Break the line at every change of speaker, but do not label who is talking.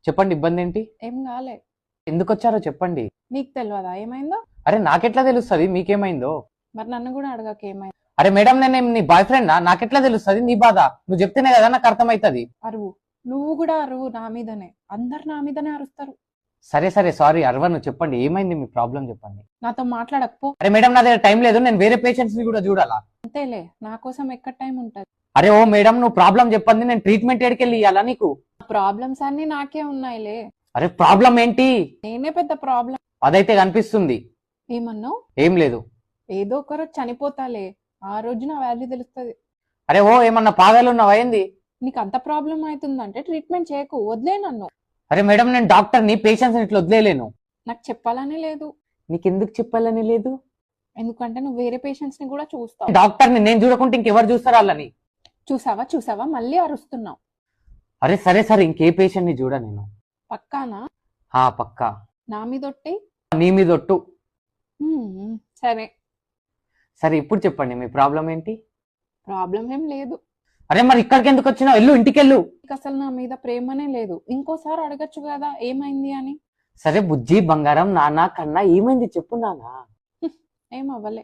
చెప్పండి, ఇబ్బంది ఏంటి?
ఏం కాలే.
ఎందుకు వచ్చారో చెప్పండి.
నీకు తెలియదా ఏమైందో?
అరే నాకెట్లా తెలుస్తుంది మీకేమైందో?
మరి నన్ను కూడా అడగక ఏమైంది.
అరే మేడం, నేను నీ బాయ్ ఫ్రెండ్ నాకెట్లా తెలుస్తుంది నీ బాధ? నువ్వు చెప్తేనే కదా నాకు అర్థమవుతుంది.
అరువు, నువ్వు కూడా అరువు నా మీదనే. అందరు నా మీదనే అరుస్తారు.
సరే సరే, సారీ అరవను. చెప్పండి, ఏమైంది మీ ప్రాబ్లం చెప్పండి.
నాతో మాట్లాడకపో.
అరే మేడం, నా దగ్గర టైం లేదు, నేను వేరే పేషెంట్స్ ని కూడా చూడాలా.
అంతేలే, నా కోసం ఎక్కడ టైం ఉంటది.
అరే ఓ మేడం, నువ్వు ప్రాబ్లం చెప్పండి, నేను ట్రీట్మెంట్ ఎడికెళ్ళి ఇవ్వాలా నీకు?
ప్రాబ్లమ్స్ అన్ని నాకే ఉన్నాయిలే.
అరే ప్రాబ్లం ఏంటి?
నేనే పెద్ద ప్రాబ్లం.
అదైతే కనిపిస్తుంది.
ఏమన్నావు?
ఏం లేదు.
ఏదో ఒక రోజు చనిపోతాలే, ఆ రోజు నా వాల్యూ తెలుస్తుంది.
అరే ఓ, ఏమన్నా పాగాలు ఉన్నావా ఏంది?
నీకు అంత ప్రాబ్లం అవుతుందంటే ట్రీట్మెంట్ చేయకు, వదిలే నన్ను.
అరే మేడం, నేను డాక్టర్ని, పేషెంట్స్ ఇట్లా వదిలేలేను.
నాకు చెప్పాలని లేదు.
నీకెందుకు చెప్పాలని లేదు?
ఎందుకంటే నువ్వు వేరే పేషెంట్స్ ని కూడా చూస్తావు.
డాక్టర్ని నేను చూడకుంటే ఇంకెవరు చూస్తారు వాళ్ళని?
చూసావా చూసావా, మళ్ళీ అరుస్తున్నావు.
అరే సరే సరే, ఇంకే పేషెంట్ ని చూడ నేను.
పక్కానా?
పక్కా.
నా మీదొట్టి?
నీ మీద ఒట్టు.
సరే.
సరే ఇప్పుడు చెప్పండి, మీ ప్రాబ్లం ఏంటి?
ప్రాబ్లం ఏం లేదు.
అరే మరి ఇక్కడికి ఎందుకు వచ్చినావు? వెళ్ళు, ఇంటికి వెళ్ళు.
నీకు అసలు నా మీద ప్రేమనే లేదు. ఇంకోసారి అడగచ్చు కదా ఏమైంది అని.
సరే బుజ్జి బంగారం, నాన్న కన్నా ఏమైంది చెప్పు నాన్న.
ఏం అవ్వలే.